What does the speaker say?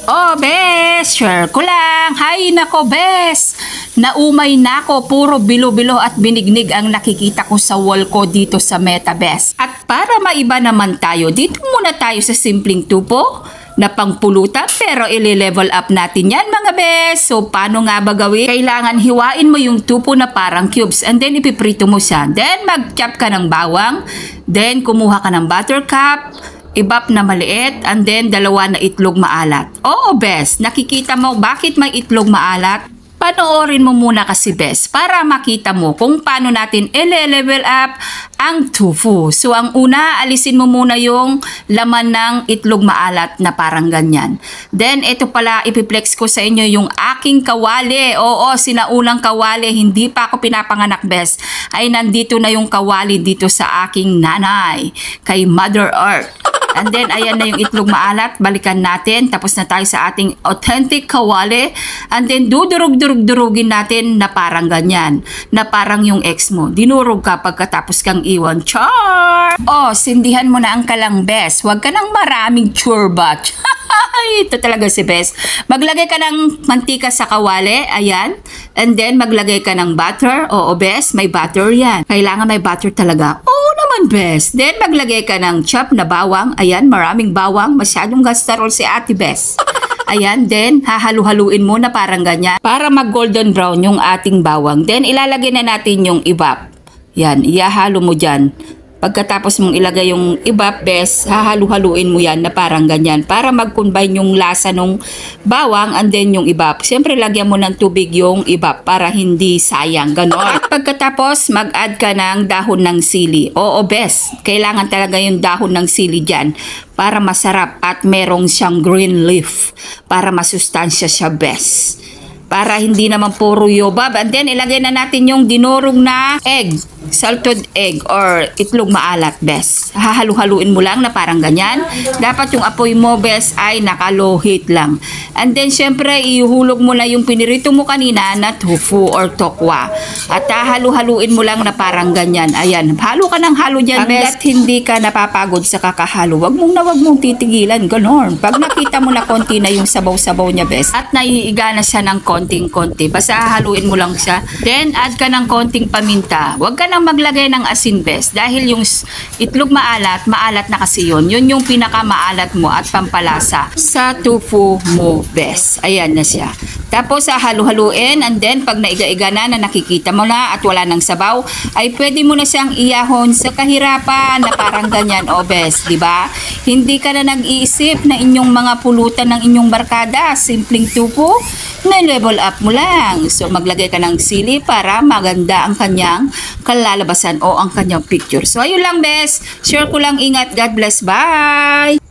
Oh, bes, share ko lang. Hay nako, bes. Naumay na ako, puro bilo-bilo at binignig ang nakikita ko sa wall ko dito sa Meta, bes. At para maiba naman tayo, dito muna tayo sa simpleng tupo na pangpulutan pero ile-level up natin yan mga bes. So paano nga ba gawin? Kailangan hiwain mo yung tupo na parang cubes and then ipiprito mo siya. Then mag-chop ka ng bawang, then kumuha ka ng buttercup, ibap na maliit, and then dalawa na itlog maalat. Oo, bes, nakikita mo bakit may itlog maalat? Panoorin mo muna kasi, bes, para makita mo kung paano natin i-level up ang tofu. So, ang una, alisin mo muna yung laman ng itlog maalat na parang ganyan. Then, ito pala, ipiplex ko sa inyo yung aking kawali. Oo, sinaunang kawali, hindi pa ako pinapanganak, bes. Ay, nandito na yung kawali dito sa aking nanay, kay Mother Earth. And then, ayan na yung itlog maalat. Balikan natin. Tapos na tayo sa ating authentic kawali. And then, dudurog-durog-durugin natin na parang ganyan. Na parang yung ex mo. Dinurog ka pagkatapos kang iwan. Char! Oh, sindihan mo na ang kalambes. Huwag ka nang maraming churbat. Ito talaga si Bes. Maglagay ka ng mantika sa kawali. Ayan. And then, maglagay ka ng butter. Oo, Bes. May butter yan. Kailangan may butter talaga. Oo naman, Bes. Then, maglagay ka ng chop na bawang. Ayan, maraming bawang. Masyadong gasterol si Ate Bes. Ayan, then, hahalu-haluin mo na parang ganyan. Para mag-golden brown yung ating bawang. Then, ilalagay na natin yung ibap. Yan, ihahalo mo dyan. Pagkatapos mong ilagay yung ibap, bes, hahalu-haluin mo yan na parang ganyan para mag-combine yung lasa ng bawang and then yung ibap. Siyempre, lagyan mo ng tubig yung ibap para hindi sayang. Ganon. At pagkatapos, mag-add ka ng dahon ng sili. Oo, bes, kailangan talaga yung dahon ng sili dyan para masarap at merong siyang green leaf para masustansya siya, bes. Para hindi naman puro yobab. And then, ilagay na natin yung dinurog na egg. Salted egg or itlog maalat, bes. Hahalu-haluin mo lang na parang ganyan. Dapat yung apoy mo, bes, ay naka-low heat lang. And then, syempre, ihulog mo na yung pinirito mo kanina na tofu or tokwa. At hahalu-haluin mo lang na parang ganyan. Ayan, halo ka ng halo dyan, bes. Hanggat hindi ka napapagod sa kakahalo, wag mong titigilan. Ganon. Pag nakita mo na konti na yung sabaw-sabaw niya, bes, at naiiga na siya ng konting-konti, basta haluin mo lang siya. Then, add ka ng konting paminta. Wag ka nang maglagay ng asin, bes, dahil yung itlog maalat na kasi yun. Yun yung pinaka-maalat mo at pampalasa sa tofu mo, bes. Ayan na siya. Tapos, halu-haluin, and then, pag naiga-iga na nakikita mo na at wala ng sabaw, ay pwede mo na siyang iyahon sa kahirapan na parang ganyan, o bes, di ba? Hindi ka na nag-iisip na inyong mga pulutan ng inyong barkada. Simpleng tupo, na level up mo lang. So, maglagay ka ng sili para maganda ang kanyang kalalabasan o ang kanyang picture. So, ayun lang, bes. Share ko lang. Ingat. God bless. Bye!